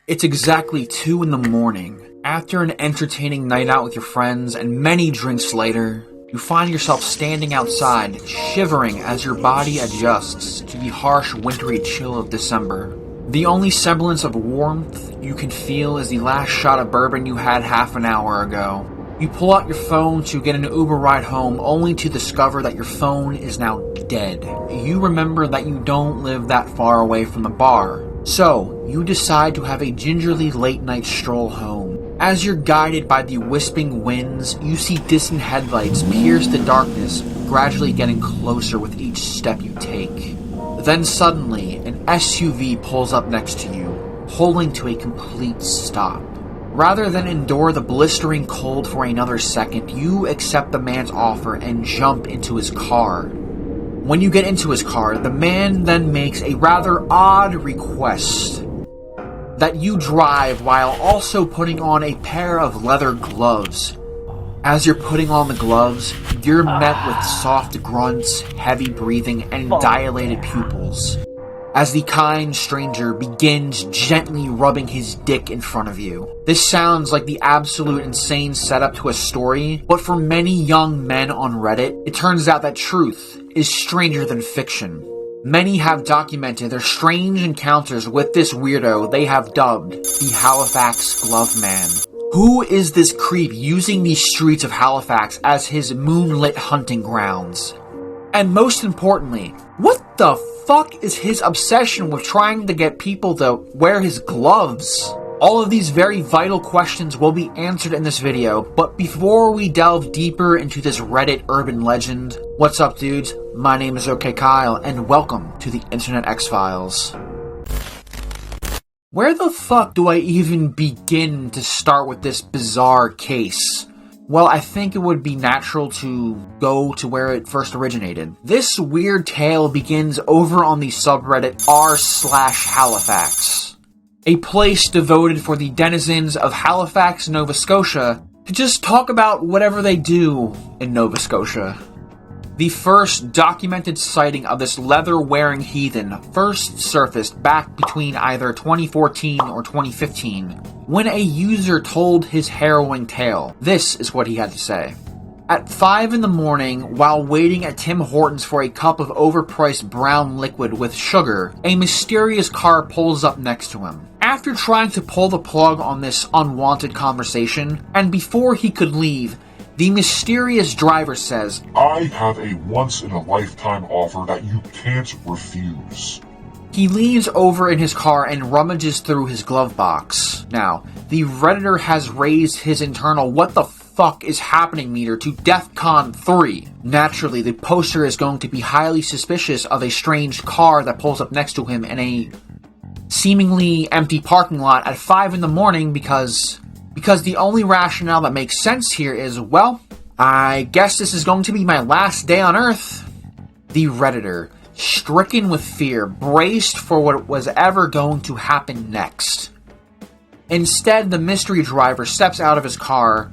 It's exactly 2 in the morning. After an entertaining night out with your friends and many drinks later, you find yourself standing outside, shivering as your body adjusts to the harsh wintry chill of December. The only semblance of warmth you can feel is the last shot of bourbon you had half an hour ago. You pull out your phone to get an Uber ride home, only to discover that your phone is now dead. You remember that you don't live that far away from the bar, so you decide to have a gingerly late-night stroll home. As you're guided by the wisping winds, you see distant headlights pierce the darkness, gradually getting closer with each step you take. Then suddenly, an SUV pulls up next to you, holding to a complete stop. Rather than endure the blistering cold for another second, you accept the man's offer and jump into his car. When you get into his car, the man then makes a rather odd request that you drive while also putting on a pair of leather gloves. As you're putting on the gloves, you're met with soft grunts, heavy breathing, and dilated pupils, as the kind stranger begins gently rubbing his dick in front of you. This sounds like the absolute insane setup to a story, but for many young men on Reddit, it turns out that truth is stranger than fiction. Many have documented their strange encounters with this weirdo they have dubbed the Halifax Glove Man. Who is this creep using the streets of Halifax as his moonlit hunting grounds? And most importantly, what the fuck is his obsession with trying to get people to wear his gloves? All of these very vital questions will be answered in this video, but before we delve deeper into this Reddit urban legend, what's up dudes? My name is OK Kyle, and welcome to the Internet X-Files. Where the fuck do I even begin to start with this bizarre case? Well, I think it would be natural to go to where it first originated. This weird tale begins over on the subreddit r/Halifax, a place devoted for the denizens of Halifax, Nova Scotia, to just talk about whatever they do in Nova Scotia. The first documented sighting of this leather-wearing heathen first surfaced back between either 2014 or 2015, when a user told his harrowing tale. This is what he had to say. At 5 in the morning, while waiting at Tim Hortons for a cup of overpriced brown liquid with sugar, a mysterious car pulls up next to him. After trying to pull the plug on this unwanted conversation, and before he could leave, the mysterious driver says, "I have a once-in-a-lifetime offer that you can't refuse." He leans over in his car and rummages through his glove box. Now, the Redditor has raised his internal "what the fuck is happening" meter to DEFCON 3. Naturally, the poster is going to be highly suspicious of a strange car that pulls up next to him in a seemingly empty parking lot at 5 in the morning because the only rationale that makes sense here is, well, I guess this is going to be my last day on Earth. The Redditor, stricken with fear, braced for what was ever going to happen next. Instead, the mystery driver steps out of his car,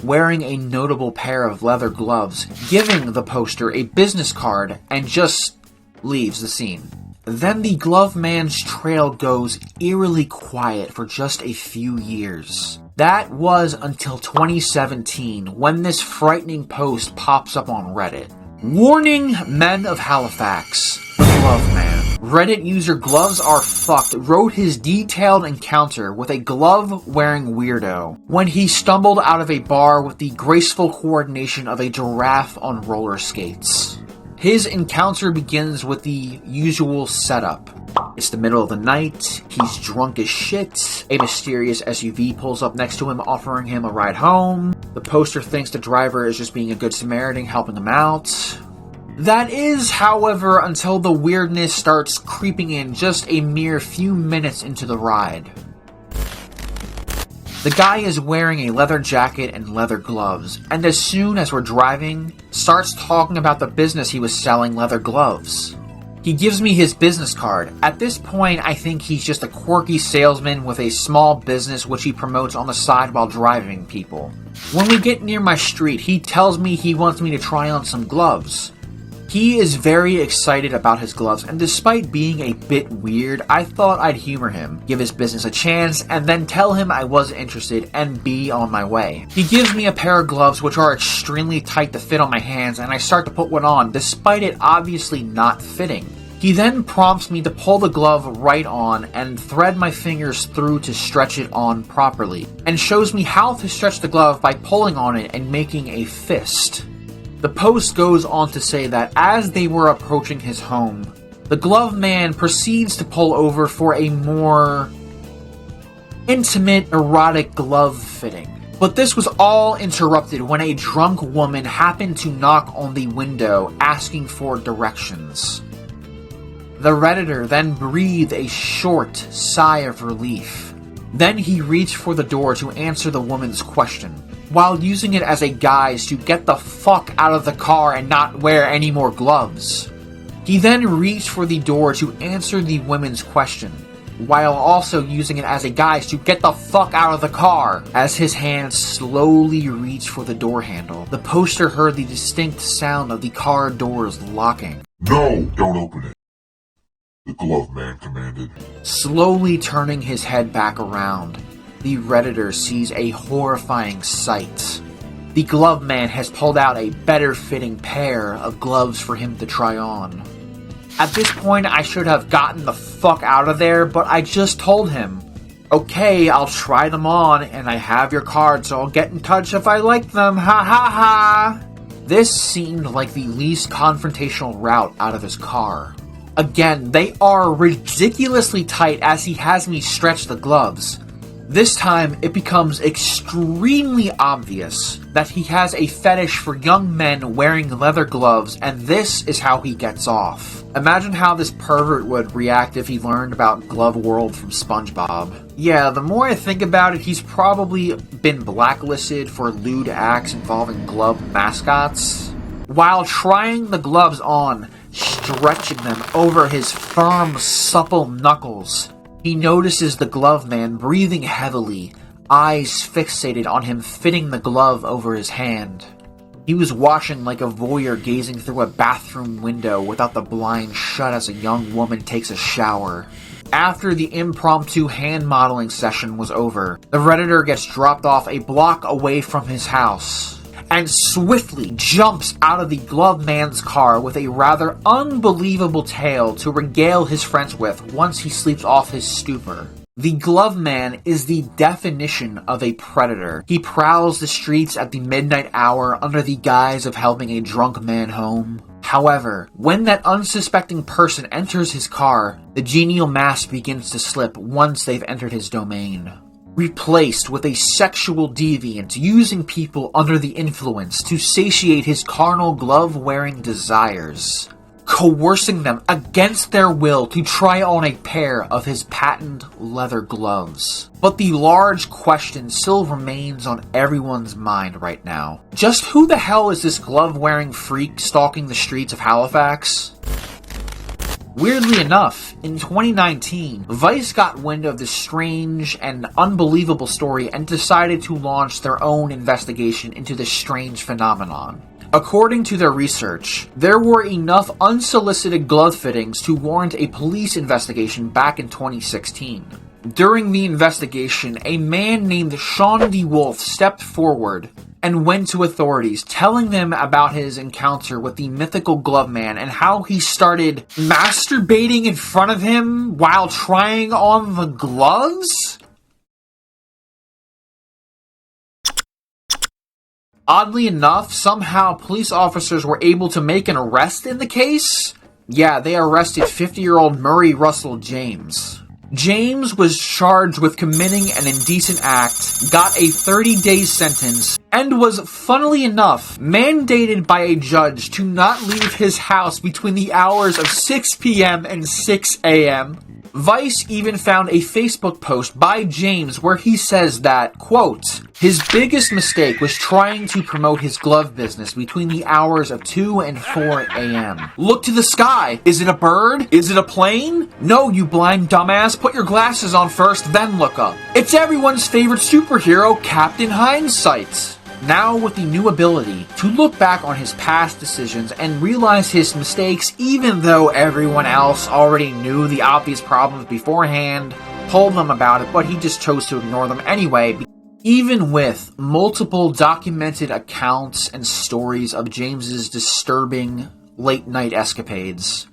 wearing a notable pair of leather gloves, giving the poster a business card, and just leaves the scene. Then the glove man's trail goes eerily quiet for just a few years. That was until 2017, when this frightening post pops up on Reddit. Warning men of Halifax, the Glove Man. Reddit user Gloves Are Fucked wrote his detailed encounter with a glove-wearing weirdo when he stumbled out of a bar with the graceful coordination of a giraffe on roller skates. His encounter begins with the usual setup. It's the middle of the night, he's drunk as shit, a mysterious SUV pulls up next to him offering him a ride home. The poster thinks the driver is just being a good Samaritan helping him out. That is, however, until the weirdness starts creeping in just a mere few minutes into the ride. The guy is wearing a leather jacket and leather gloves, and as soon as we're driving, starts talking about the business he was selling leather gloves. He gives me his business card. At this point, I think he's just a quirky salesman with a small business which he promotes on the side while driving people. When we get near my street, he tells me he wants me to try on some gloves. He is very excited about his gloves, and despite being a bit weird, I thought I'd humor him, give his business a chance, and then tell him I wasn't interested and be on my way. He gives me a pair of gloves which are extremely tight to fit on my hands, and I start to put one on, despite it obviously not fitting. He then prompts me to pull the glove right on and thread my fingers through to stretch it on properly, and shows me how to stretch the glove by pulling on it and making a fist. The post goes on to say that as they were approaching his home, the glove man proceeds to pull over for a more intimate, erotic glove fitting. But this was all interrupted when a drunk woman happened to knock on the window asking for directions. The Redditor then breathed a short sigh of relief. Then he reached for the door to answer the woman's question, while using it as a guise to get the fuck out of the car and not wear any more gloves. He then reached for the door to answer the woman's question, while also using it as a guise to get the fuck out of the car. As his hand slowly reached for the door handle, the poster heard the distinct sound of the car doors locking. No, don't open it, the glove man commanded. Slowly turning his head back around, the Redditor sees a horrifying sight. The glove man has pulled out a better fitting pair of gloves for him to try on. At this point, I should have gotten the fuck out of there, but I just told him, okay, I'll try them on, and I have your card, so I'll get in touch if I like them, ha ha ha! This seemed like the least confrontational route out of his car. Again, they are ridiculously tight as he has me stretch the gloves. This time, it becomes extremely obvious that he has a fetish for young men wearing leather gloves, and this is how he gets off. Imagine how this pervert would react if he learned about Glove World from SpongeBob. Yeah, the more I think about it, he's probably been blacklisted for lewd acts involving glove mascots. While trying the gloves on, stretching them over his firm, supple knuckles, he notices the glove man breathing heavily, eyes fixated on him fitting the glove over his hand. He was watching like a voyeur gazing through a bathroom window without the blind shut as a young woman takes a shower. After the impromptu hand modeling session was over, the Redditor gets dropped off a block away from his house, and swiftly jumps out of the glove man's car with a rather unbelievable tale to regale his friends with once he sleeps off his stupor. The glove man is the definition of a predator. He prowls the streets at the midnight hour under the guise of helping a drunk man home. However, when that unsuspecting person enters his car, the genial mask begins to slip once they've entered his domain. Replaced with a sexual deviant using people under the influence to satiate his carnal glove-wearing desires, coercing them against their will to try on a pair of his patent leather gloves. But the large question still remains on everyone's mind right now. Just who the hell is this glove-wearing freak stalking the streets of Halifax? Weirdly enough, in 2019, Vice got wind of this strange and unbelievable story and decided to launch their own investigation into this strange phenomenon. According to their research, there were enough unsolicited glove fittings to warrant a police investigation back in 2016. During the investigation, a man named Sean D. Wolf stepped forward and went to authorities, telling them about his encounter with the mythical glove man and how he started masturbating in front of him while trying on the gloves? Oddly enough, somehow police officers were able to make an arrest in the case. Yeah, they arrested 50-year-old Murray Russell James. James was charged with committing an indecent act, got a 30-day sentence, and was, funnily enough, mandated by a judge to not leave his house between the hours of 6 p.m. and 6 a.m. Vice even found a Facebook post by James where he says that, quote, his biggest mistake was trying to promote his glove business between the hours of 2 and 4 a.m. Look to the sky. Is it a bird? Is it a plane? No, you blind dumbass. Put your glasses on first, then look up. It's everyone's favorite superhero, Captain Hindsight. Now with the new ability to look back on his past decisions and realize his mistakes even though everyone else already knew the obvious problems beforehand, told them about it, but he just chose to ignore them anyway. Even with multiple documented accounts and stories of James's disturbing late-night escapades,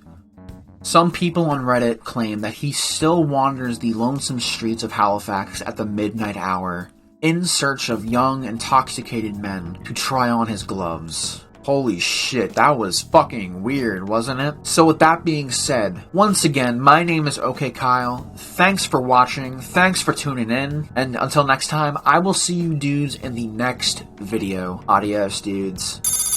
some people on Reddit claim that he still wanders the lonesome streets of Halifax at the midnight hour, in search of young, intoxicated men to try on his gloves. Holy shit, that was fucking weird, wasn't it? So with that being said, once again, my name is OK Kyle. Thanks for watching, thanks for tuning in, and until next time, I will see you dudes in the next video. Adios, dudes.